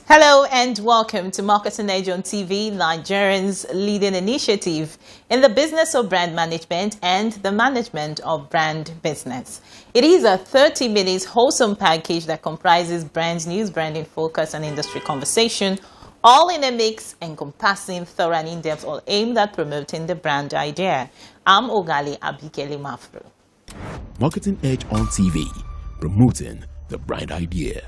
Hello and welcome to Marketing Edge on TV, Nigerians' leading initiative in the business of brand management and the management of brand business. It is a 30 minutes wholesome package that comprises brand news, branding focus, and industry conversation, all in a mix encompassing thorough and in-depth, all aimed at promoting the brand idea. I'm Ogali Abikele Mafru. Marketing Edge on TV, promoting the brand idea.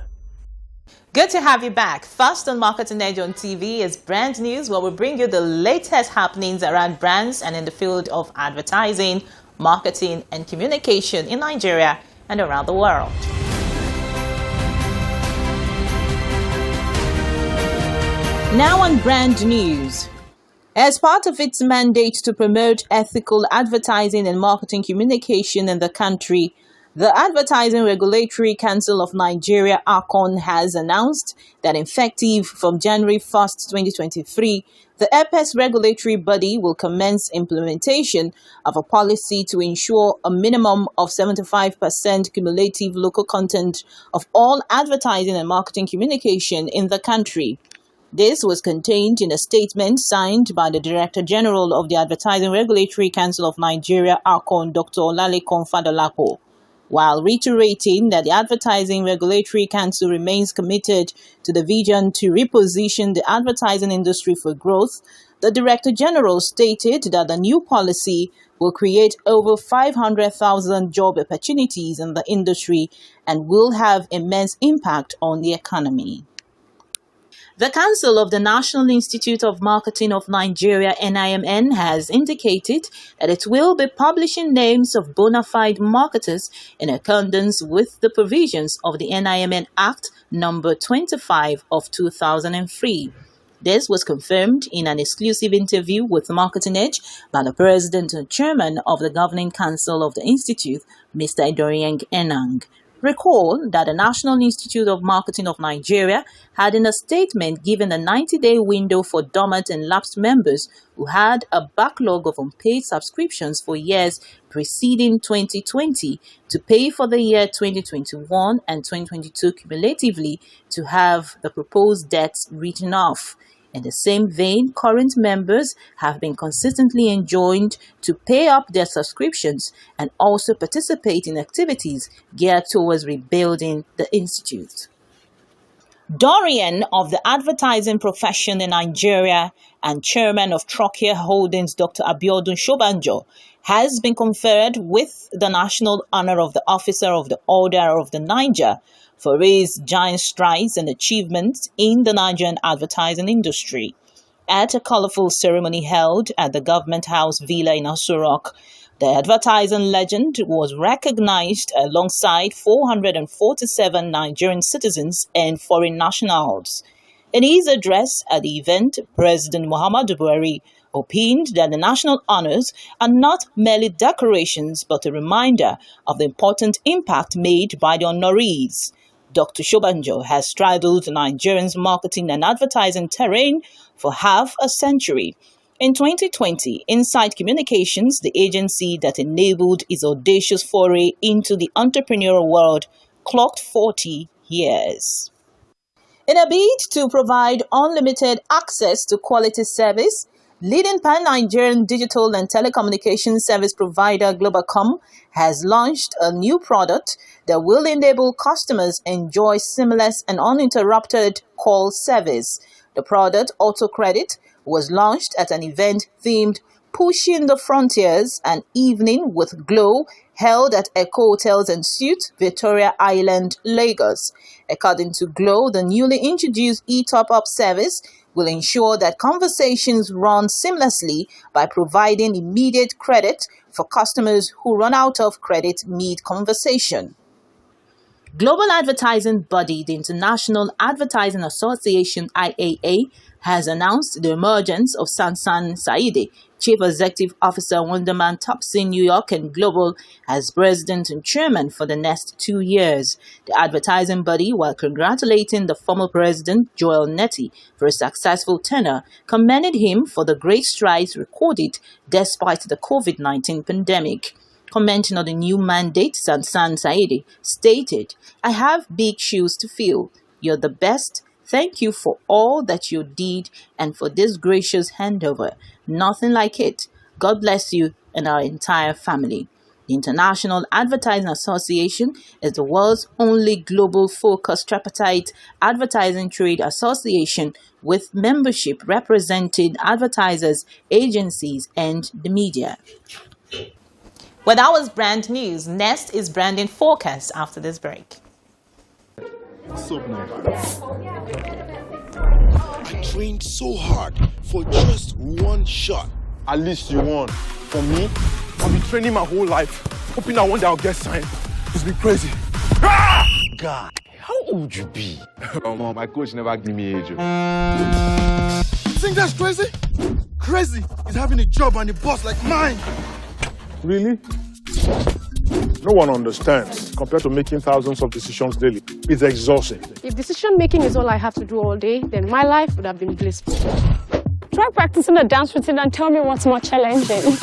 Good to have you back. First on Marketing Edge on TV is brand news, where we bring you the latest happenings around brands and in the field of advertising, marketing, and communication in Nigeria and around the world. Now on brand news. As part of its mandate to promote ethical advertising and marketing communication in the country, the Advertising Regulatory Council of Nigeria, ACON, has announced that effective from January 1st, 2023, the airports regulatory body will commence implementation of a policy to ensure a minimum of 75% cumulative local content of all advertising and marketing communication in the country. This was contained in a statement signed by the Director General of the Advertising Regulatory Council of Nigeria, ACON, Dr. Olalekan Fadolapo. While reiterating that the Advertising Regulatory Council remains committed to the vision to reposition the advertising industry for growth, the Director General stated that the new policy will create over 500,000 job opportunities in the industry and will have immense impact on the economy. The Council of the National Institute of Marketing of Nigeria, NIMN, has indicated that it will be publishing names of bona fide marketers in accordance with the provisions of the NIMN Act number 25 of 2003. This was confirmed in an exclusive interview with Marketing Edge by the President and Chairman of the Governing Council of the Institute, Mr. Idorieng Enang. Recall that the National Institute of Marketing of Nigeria had in a statement given a 90-day window for dormant and lapsed members who had a backlog of unpaid subscriptions for years preceding 2020 to pay for the year 2021 and 2022 cumulatively to have the proposed debts written off. In the same vein, current members have been consistently enjoined to pay up their subscriptions and also participate in activities geared towards rebuilding the institute. Dorian of the advertising profession in Nigeria and chairman of Trocare Holdings, Dr. Abiodun Shobanjo, has been conferred with the national honor of the Officer of the Order of the Niger for his giant strides and achievements in the Nigerian advertising industry. At a colorful ceremony held at the Government House Villa in Aso Rock, the advertising legend was recognized alongside 447 Nigerian citizens and foreign nationals. In his address at the event, President Muhammadu Buhari opined that the national honors are not merely decorations but a reminder of the important impact made by the honorees. Dr. Shobanjo has straddled Nigerians' marketing and advertising terrain for half a century. In 2020, Insight Communications, the agency that enabled his audacious foray into the entrepreneurial world, clocked 40 years. In a bid to provide unlimited access to quality service, leading pan-Nigerian digital and telecommunications service provider Globacom has launched a new product that will enable customers enjoy seamless and uninterrupted call service. The product, Auto Credit, was launched at an event themed Pushing the Frontiers, an evening with Glow held at Echo Hotels and Suites, Victoria Island, Lagos. According to Glow, the newly introduced e-top-up service will ensure that conversations run seamlessly by providing immediate credit for customers who run out of credit mid-conversation. Global advertising body, the International Advertising Association, IAA, has announced the emergence of Sansan Saidi, Chief Executive Officer, Wonderman Topsy New York and Global, as President and Chairman for the next 2 years. The advertising body, while congratulating the former President, Joel Netty, for a successful tenure, commended him for the great strides recorded despite the COVID-19 pandemic. Commenting on the new mandate, Sansan Saidi stated, "I have big shoes to fill. You're the best. Thank you for all that you did and for this gracious handover. Nothing like it. God bless you and our entire family. The International Advertising Association is the world's only global-focused tripartite advertising trade association with membership representing advertisers, agencies, and the media. Well, that was brand news. Next is branding forecast after this break. What's up now? I trained so hard for just one shot. At least you won. For me, I've been training my whole life, hoping that one day I'll get signed. It's been crazy. God, how old you be? My coach never gave me age. You think that's crazy? Crazy is having a job and a boss like mine. Really? No one understands. Compared to making thousands of decisions daily, it's exhausting. If decision making is all I have to do all day, then my life would have been blissful. Try practicing the dance routine and tell me what's more challenging.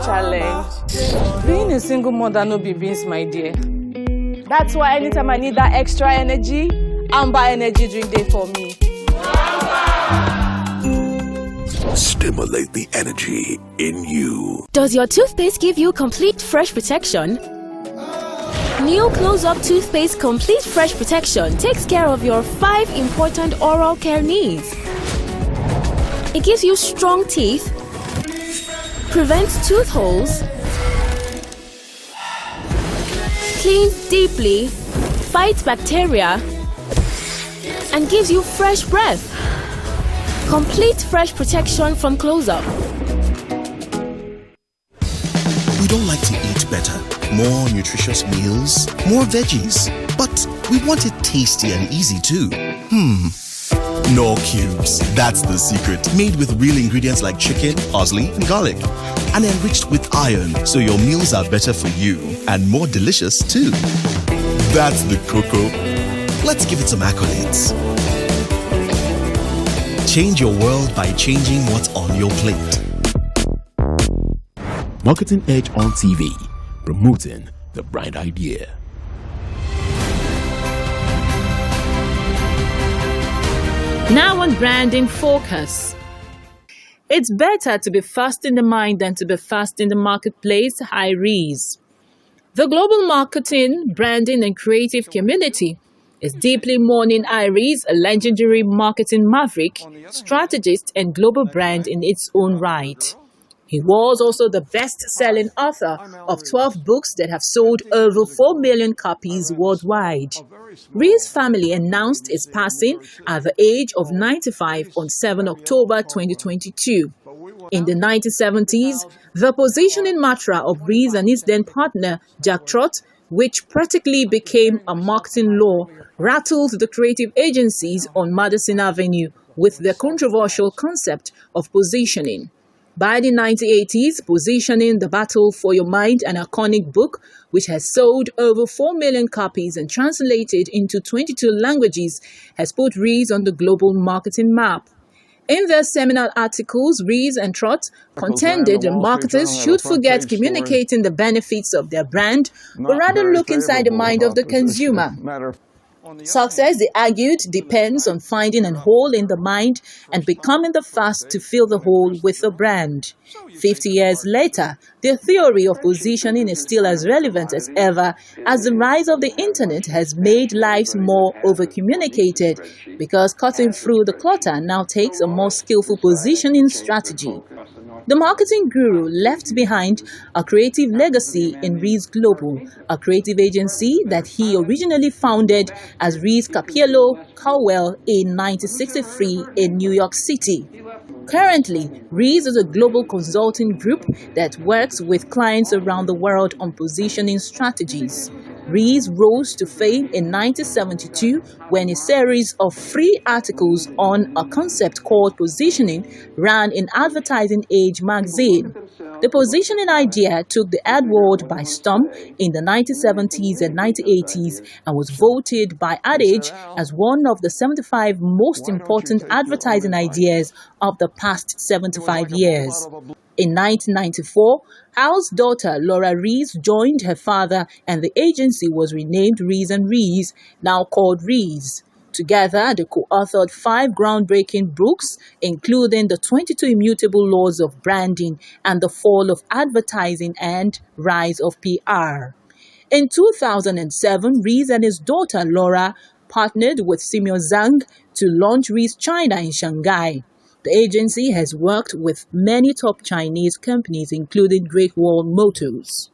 Challenge. Being a single mother no be beans, my dear. That's why anytime I need that extra energy, Amber Energy drink day for me. Stimulate the energy in you. Does your toothpaste give you complete fresh protection? New Close-Up Toothpaste Complete Fresh Protection takes care of your 5 important oral care needs. It gives you strong teeth, prevents tooth holes, cleans deeply, fights bacteria, and gives you fresh breath. Complete fresh protection from Close-Up. We don't like to eat better, more nutritious meals, more veggies, but we want it tasty and easy too. Knorr Cubes, that's the secret. Made with real ingredients like chicken, parsley, and garlic, and enriched with iron, so your meals are better for you and more delicious too. That's the cocoa. Let's give it some accolades. Change your world by changing what's on your plate. Marketing Edge on TV, promoting the bright idea. Now on branding focus. It's better to be fast in the mind than to be fast in the marketplace, RIES. The global marketing, branding, and creative community is deeply mourning RIES, a legendary marketing maverick, strategist, and global brand in its own right. He was also the best-selling author of 12 books that have sold over 4 million copies worldwide. RIES' family announced its passing at the age of 95 on 7 October 2022. In the 1970s, the positioning mantra of RIES and his then partner, Jack Trott, which practically became a marketing law, rattled the creative agencies on Madison Avenue with their controversial concept of positioning. By the 1980s, Positioning: The Battle for Your Mind, an iconic book which has sold over 4 million copies and translated into 22 languages, has put RIES on the global marketing map. In their seminal articles, RIES and Trott contended that marketers should forget communicating the benefits of their brand, but rather look inside the mind of the consumer. Success, they argued, depends on finding a hole in the mind and becoming the first to fill the hole with a brand. 50 years later, the theory of positioning is still as relevant as ever, as the rise of the internet has made lives more over-communicated, because cutting through the clutter now takes a more skillful positioning strategy. The marketing guru left behind a creative legacy in RIES Global, a creative agency that he originally founded as RIES Capello Cowell in 1963 in New York City. Currently, RIES is a global consulting group that works with clients around the world on positioning strategies. RIES rose to fame in 1972 when a series of free articles on a concept called positioning ran in Advertising Age magazine. The positioning idea took the ad world by storm in the 1970s and 1980s and was voted by Ad Age as one of the 75 most important advertising ideas of the past 75 years. In 1994, Hal's daughter Laura RIES joined her father and the agency was renamed RIES and RIES, now called RIES. Together, they co-authored 5 groundbreaking books, including the 22 Immutable Laws of Branding and The Fall of Advertising and Rise of PR. In 2007, RIES and his daughter Laura partnered with Simeon Zhang to launch RIES China in Shanghai. The agency has worked with many top Chinese companies, including Great Wall Motors.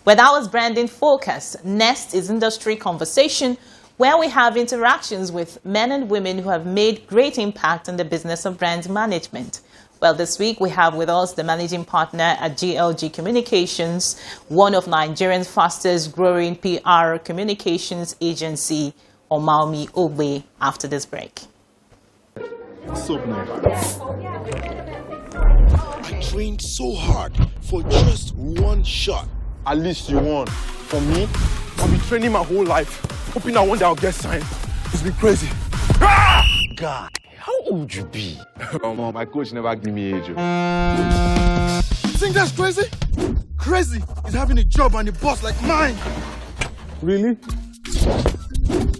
With our branding focus, next is Industry Conversation, where we have interactions with men and women who have made great impact in the business of brand management. Well, this week we have with us the managing partner at GLG Communications, one of Nigeria's fastest growing PR communications agency, OMAWUMI OGBE, after this break. I trained so hard for just one shot. At least you won. For me, I've been training my whole life, hoping that one day I'll get signed. It's been crazy. Guy, how old you be? My coach never give me age. You think that's crazy? Crazy is having a job and a boss like mine. Really?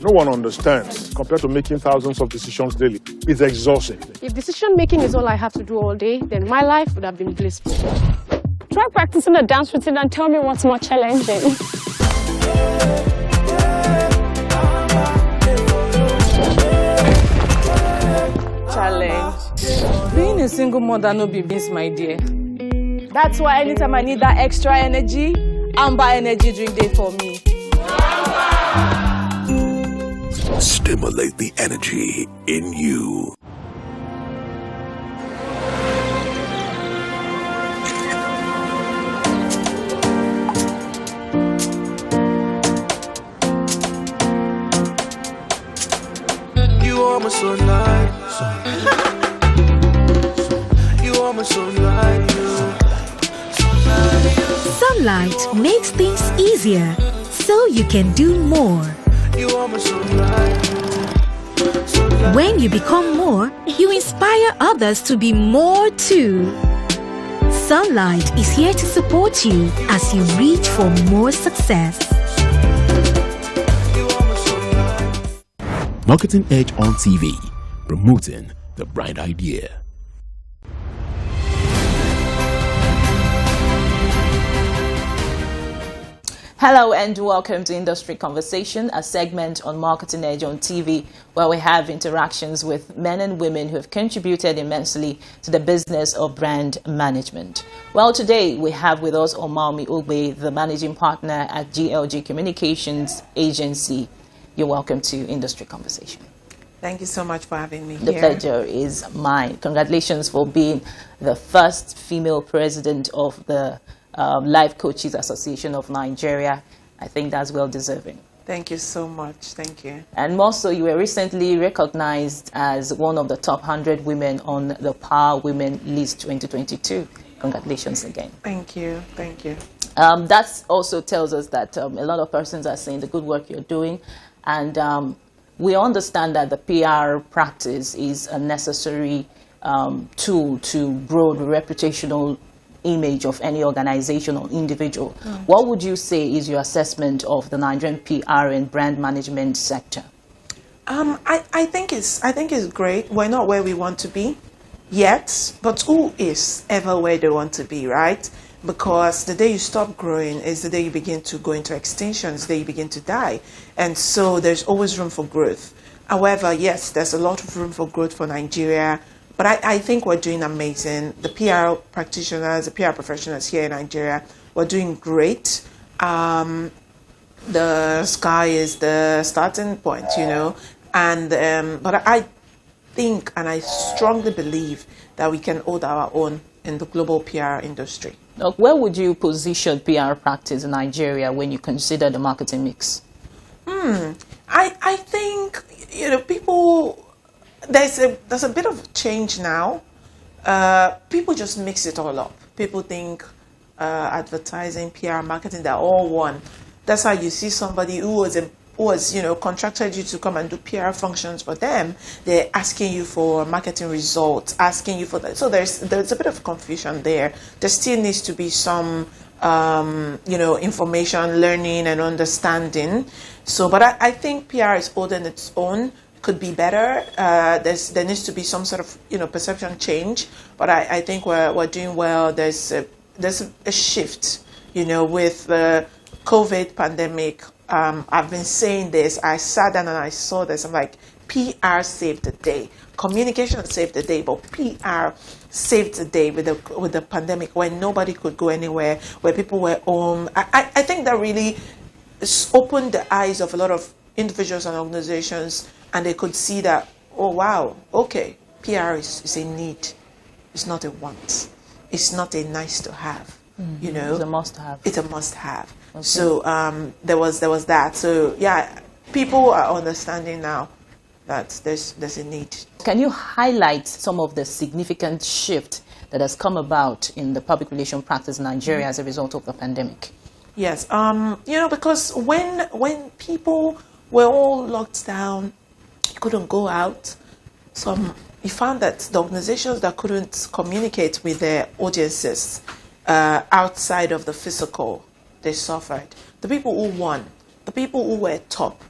No one understands. Compared to making thousands of decisions daily, it's exhausting. If decision making is all I have to do all day, then my life would have been blissful. Try practicing a dance routine and tell me what's more challenging. Challenge. Being a single mother no be beans, my dear. That's why anytime I need that extra energy, Amber energy drink day for me. Stimulate the energy in you. You are my sunlight. You are my sunlight. Sunlight makes things easier, so you can do more. You are my sunlight. When you become more, you inspire others to be more too. Sunlight is here to support you as you reach for more success. Marketing Edge on TV, promoting the bright idea. Hello and welcome to Industry Conversation, a segment on Marketing Edge on TV, where we have interactions with men and women who have contributed immensely to the business of brand management. Well, today we have with us OMAWUMI OGBE, the managing partner at GLG Communications Agency. You're welcome to Industry Conversation. Thank you so much for having me The here. pleasure is mine. Congratulations for being the first female president of the Life Coaches Association of Nigeria. I think that's well deserving. Thank you so much. Thank you. And more so, you were recently recognized as one of the top 100 women on the Power Women List 2022. Congratulations again. Thank you. Thank you. That also tells us that a lot of persons are saying the good work you're doing. And we understand that the PR practice is a necessary tool to grow the reputational image of any organization or individual. What would you say is your assessment of the Nigerian PR and brand management sector? I think it's great. We're not where we want to be yet, but who is ever where they want to be, right? Because the day you stop growing is the day you begin to go into extinction, it's the day you begin to die. And so there's always room for growth. However, yes, there's a lot of room for growth for Nigeria. But I think we're doing amazing. The PR practitioners, the PR professionals here in Nigeria, we're doing great. The sky is the starting point, you know. And but I think and I strongly believe that we can hold our own in the global PR industry. Where would you position PR practice in Nigeria when you consider the marketing mix? I think, you know, people... There's a bit of change now. People just mix it all up. People think advertising, PR, marketing, they're all one. That's how you see somebody who was a was, contracted you to come and do PR functions for them, they're asking you for marketing results, asking you for that. So there's a bit of confusion there. There still needs to be some, information, learning, and understanding. So, but I think PR is holding its own. Could be better. There needs to be some sort of, perception change. But I think we're doing well. There's a shift, with the COVID pandemic. I've been saying this. I sat down and I saw this. I'm like, PR saved the day. Communication saved the day, but PR saved the day with the pandemic, when nobody could go anywhere, where people were home. I think that really opened the eyes of a lot of individuals and organizations, and they could see that, oh wow, okay, PR is a need. It's not a want. It's not a nice to have. It's a must have. It's a must have. Okay. So there was that. So yeah, people are understanding now that there's a need. Can you highlight some of the significant shift that has come about in the public relation practice in Nigeria as a result of the pandemic? Yes, because when people were all locked down, couldn't go out, you found that the organizations that couldn't communicate with their audiences outside of the physical, they suffered. The people who won, the people who were top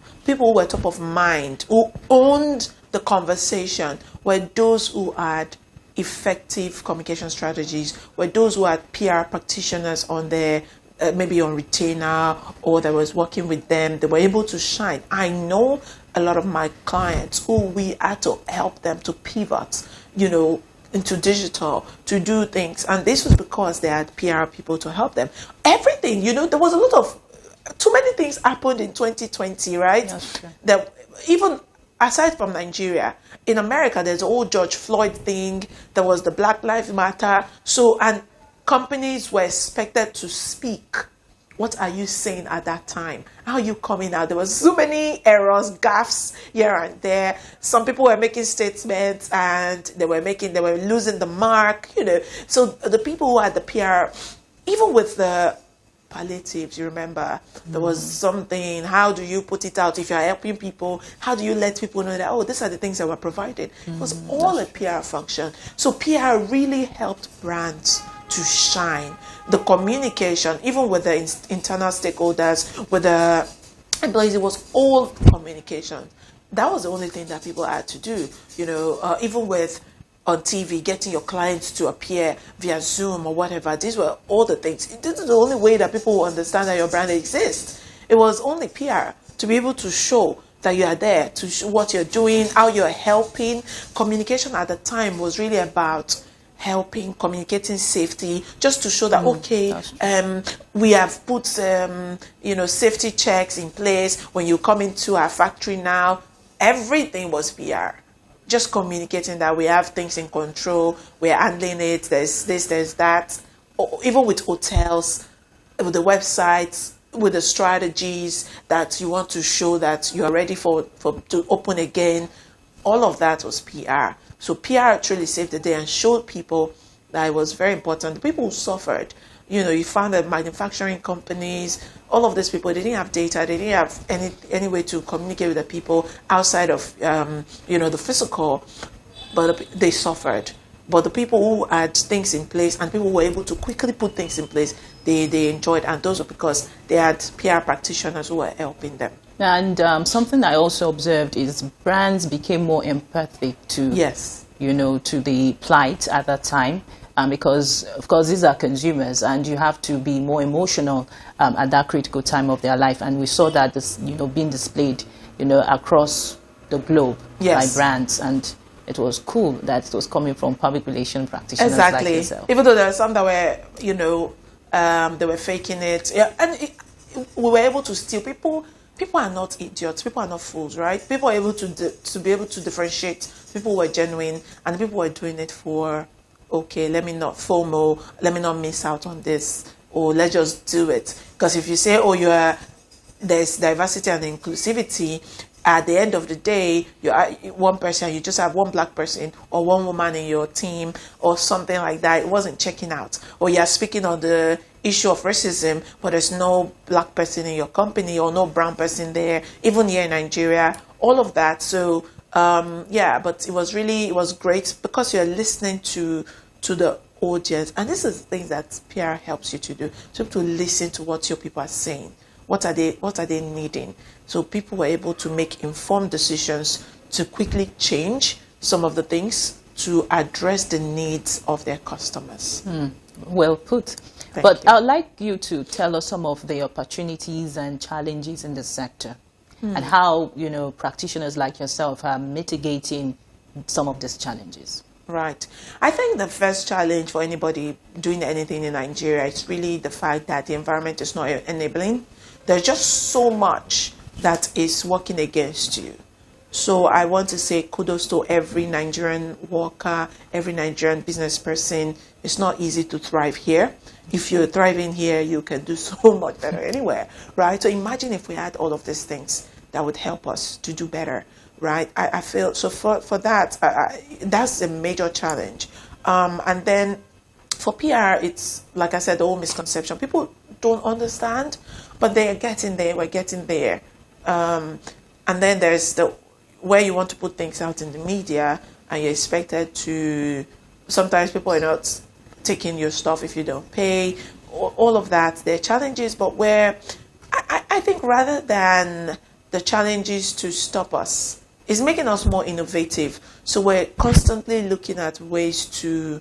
of mind, who owned the conversation, were those who had effective communication strategies, were those who had PR practitioners on their maybe on retainer, or that was working with them. They were able to shine. I know a lot of my clients who we had to help them to pivot, into digital, to do things. And this was because they had PR people to help them. Everything, there was a lot of, too many things happened in 2020, right? That even aside from Nigeria, in America, there's the whole George Floyd thing. There was the Black Lives Matter. So, and companies were expected to speak. What are you saying at that time? How are you coming out? There was so many errors, gaffes here and there. Some people were making statements and they were losing the mark, So the people who had the PR, even with the palliatives, you remember, there was something, how do you put it out? If you're helping people, how do you let people know that, these are the things that were provided? It was all a PR function. So PR really helped brands to shine. The communication, even with the internal stakeholders, with the employees, it was all communication. That was the only thing that people had to do. Even with on TV, getting your clients to appear via Zoom or whatever. These were all the things. This is the only way that people will understand that your brand exists. It was only PR to be able to show that you are there, to show what you're doing, how you're helping. Communication at the time was really about helping, communicating safety, just to show that, we have put, safety checks in place. When you come into our factory now, everything was PR. Just communicating that we have things in control, we're handling it, there's this, there's that. Even with hotels, with the websites, with the strategies that you want to show that you are ready to open again. All of that was PR. So PR truly saved the day and showed people that it was very important. The people who suffered, you found that manufacturing companies, all of these people, they didn't have data, they didn't have any way to communicate with the people outside of, the physical, but they suffered. But the people who had things in place and people who were able to quickly put things in place, they enjoyed, and those were because they had PR practitioners who were helping them. And something I also observed is brands became more empathetic to, to the plight at that time. Because, of course, these are consumers, and you have to be more emotional at that critical time of their life. And we saw that being displayed, across the globe by brands. And it was cool that it was coming from public relation practitioners like yourself. Even though there are some that were, they were faking it. Yeah, and we were able to steal. People are not idiots. People are not fools, right? People are able to be able to differentiate. People were genuine, and people were doing it for, okay, let me not FOMO, let me not miss out on this, or let's just do it. Because if you say, there's diversity and inclusivity, at the end of the day, you are one person, you just have one black person or one woman in your team or something like that. It wasn't checking out. Or you are speaking on the issue of racism, but there's no black person in your company or no brown person there, even here in Nigeria, all of that. So, yeah, but it was great because you're listening to the audience. And this is the thing that PR helps you to do, to listen to what your people are saying. What are they needing? So people were able to make informed decisions to quickly change some of the things to address the needs of their customers. Well put. But I'd like you to tell us some of the opportunities and challenges in the sector and how, practitioners like yourself are mitigating some of these challenges. Right. I think the first challenge for anybody doing anything in Nigeria is really the fact that the environment is not enabling. There's just so much that is working against you. So I want to say kudos to every Nigerian worker, every Nigerian business person. It's not easy to thrive here. If you're thriving here, you can do so much better anywhere, right? So imagine if we had all of these things that would help us to do better, right? I feel, so for that, that's a major challenge. And then for PR, it's, like I said, the whole misconception. People don't understand, but they are getting there, we're getting there. And then there's where you want to put things out in the media, and you're expected to, sometimes people are not taking your stuff if you don't pay, all of that. There are challenges, but where I think rather than the challenges to stop us, it's making us more innovative. So we're constantly looking at ways to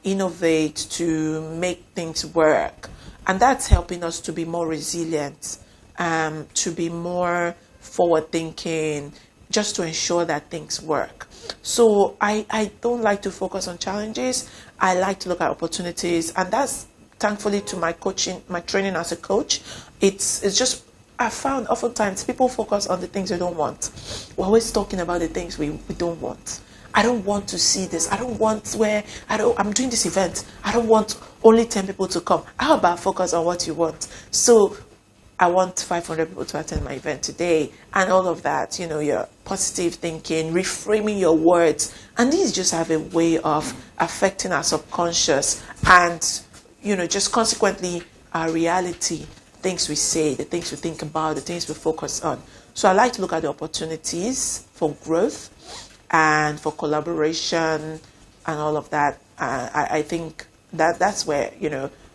innovate, to make things work. And that's helping us to be more resilient, to be more forward-thinking, just to ensure that things work. So I don't like to focus on challenges. I like to look at opportunities, and that's thankfully to my coaching, my training as a coach. It's just, I found oftentimes people focus on the things they don't want. We're always talking about the things we don't want. I don't want to see this. I don't want I'm doing this event. I don't want only 10 people to come. How about focus on what you want? So I want 500 people to attend my event today, and all of that, your positive thinking, reframing your words. And these just have a way of affecting our subconscious and, just consequently our reality, things we say, the things we think about, the things we focus on. So I like to look at the opportunities for growth and for collaboration and all of that. I think that's where,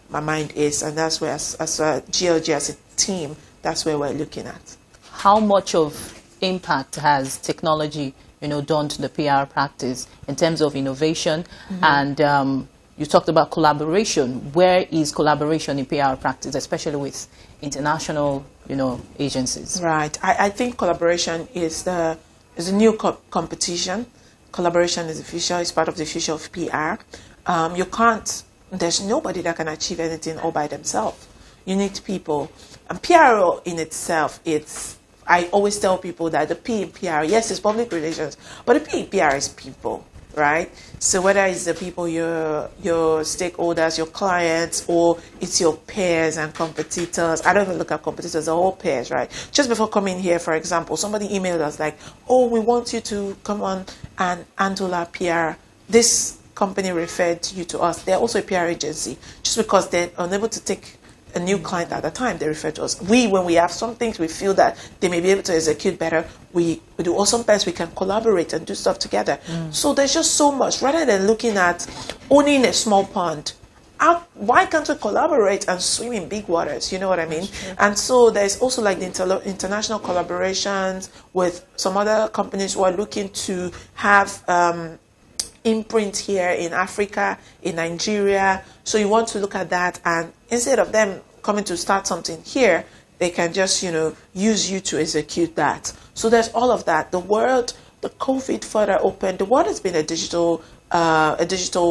my mind is, and that's where as a GLG, as a team, that's where we're looking at. How much of impact has technology, done to the PR practice in terms of innovation? And you talked about collaboration. Where is collaboration in PR practice, especially with international, agencies? Right. I think collaboration is a new competition. Collaboration is official. It's part of the future of PR. There's nobody that can achieve anything all by themselves. You need people. And PR in itself, I always tell people that the P in PR, yes, it's public relations, but the P in PR is people, right? So whether it's the people, your stakeholders, your clients, or it's your peers and competitors. I don't even look at competitors, they're all peers, right? Just before coming here, for example, somebody emailed us like, oh, we want you to come on and handle our PR. This company referred you to us. They're also a PR agency. Just because they're unable to take a new client at a time, they refer to us. When we have some things we feel that they may be able to execute better, we do. Or sometimes we can collaborate and do stuff together. So there's just so much. Rather than looking at owning a small pond, why can't we collaborate and swim in big waters? You know what I mean? And so there's also like the international collaborations with some other companies who are looking to have imprint here in Africa, in Nigeria. So you want to look at that, and instead of them coming to start something here, they can just, use you to execute that. So there's all of that. The COVID further opened. The world has been a digital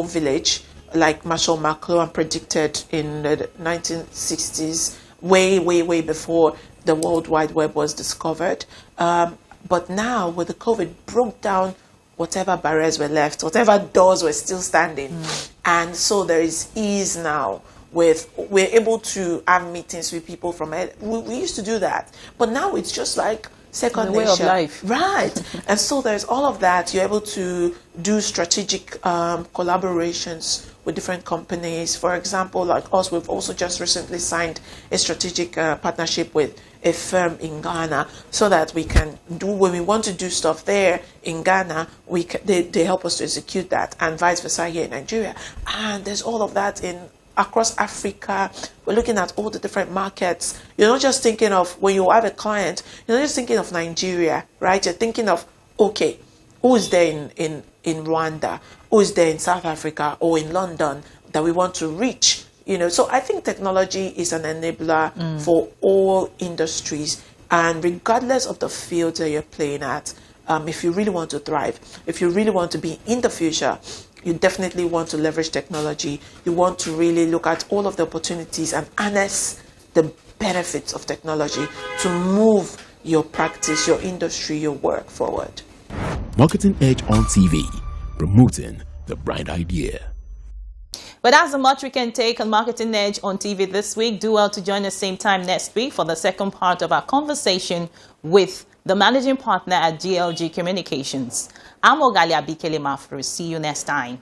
village, like Marshall McLuhan predicted in the 1960s, way before the World Wide Web was discovered. But now, with the COVID, broke down whatever barriers were left, whatever doors were still standing. And so there is ease now. We're able to have meetings with people from it. We used to do that. But now it's just like second the way nation. of life. Right. And so there's all of that. You're able to do strategic collaborations with different companies. For example, like us, we've also just recently signed a strategic partnership with a firm in Ghana, so that we can do, when we want to do stuff there in Ghana, they help us to execute that, and vice versa here in Nigeria. And there's all of that across Africa. We're looking at all the different markets. You're not just thinking of, when you have a client, you're not just thinking of Nigeria, right? You're thinking of, okay, who is there in Rwanda, who is there in South Africa or in London that we want to reach? So I think technology is an enabler for all industries, and regardless of the field that you're playing at, if you really want to thrive, if you really want to be in the future, you definitely want to leverage technology. You want to really look at all of the opportunities and harness the benefits of technology to move your practice, your industry, your work forward. Marketing Edge on TV, promoting the bright idea. But that's how much we can take on Marketing Edge on TV this week. Do well to join us same time next week for the second part of our conversation with the managing partner at GLG Communications. I'm Ogalia Bikele Mafru. See you next time.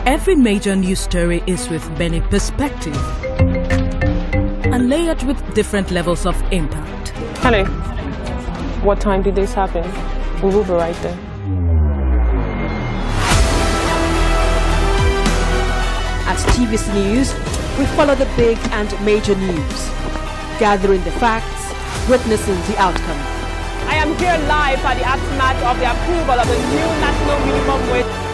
Every major news story is with many perspectives and layered with different levels of impact. Hello. What time did this happen? We will be right there. At TVC News, we follow the big and major news, gathering the facts, witnessing the outcome. I am here live at the aftermath of the approval of the new national minimum wage.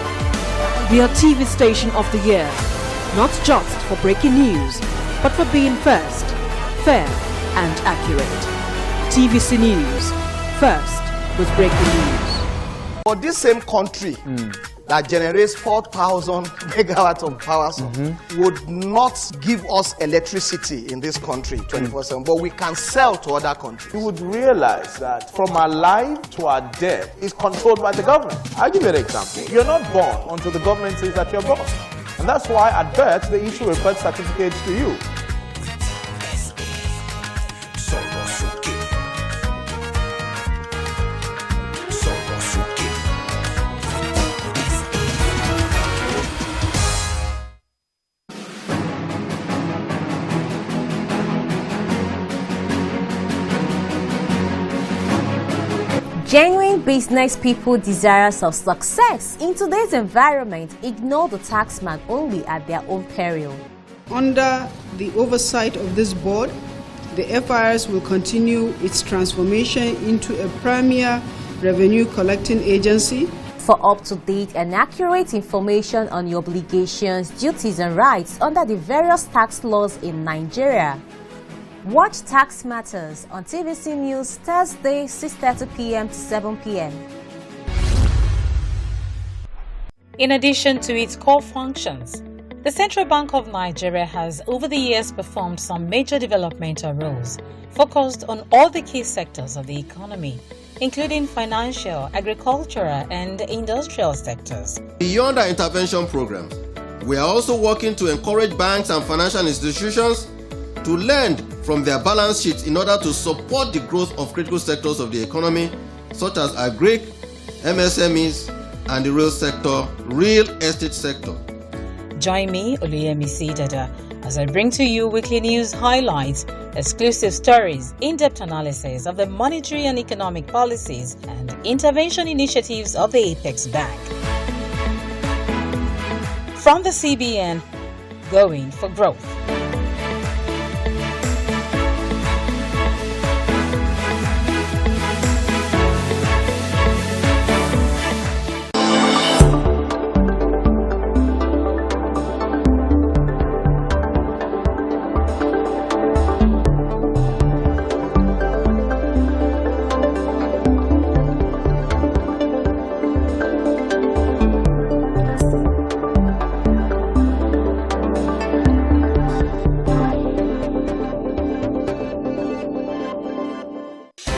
We are TV Station of the Year, not just for breaking news, but for being first, fair and accurate. TVC News, first with breaking news. For this same country that generates 4,000 megawatts of power would not give us electricity in this country 24/7, but we can sell to other countries. You would realize that from our life to our death is controlled by the government. I'll give you an example. You're not born until the government says that you're born. And that's why at birth they issue a birth certificate to you. Genuine business people desirous of success in today's environment ignore the taxman only at their own peril. Under the oversight of this board, the FIRS will continue its transformation into a premier revenue collecting agency. For up-to-date and accurate information on your obligations, duties and rights under the various tax laws in Nigeria, watch Tax Matters on TVC News Thursday, 6:30 p.m. to 7 p.m. In addition to its core functions, the Central Bank of Nigeria has over the years performed some major developmental roles focused on all the key sectors of the economy, including financial, agricultural, and industrial sectors. Beyond our intervention programs, we are also working to encourage banks and financial institutions to lend from their balance sheets in order to support the growth of critical sectors of the economy, such as agri, MSMEs, and the real estate sector. Join me, Oluyemisi Dada, as I bring to you weekly news highlights, exclusive stories, in-depth analysis of the monetary and economic policies and intervention initiatives of the Apex Bank. From the CBN, going for growth.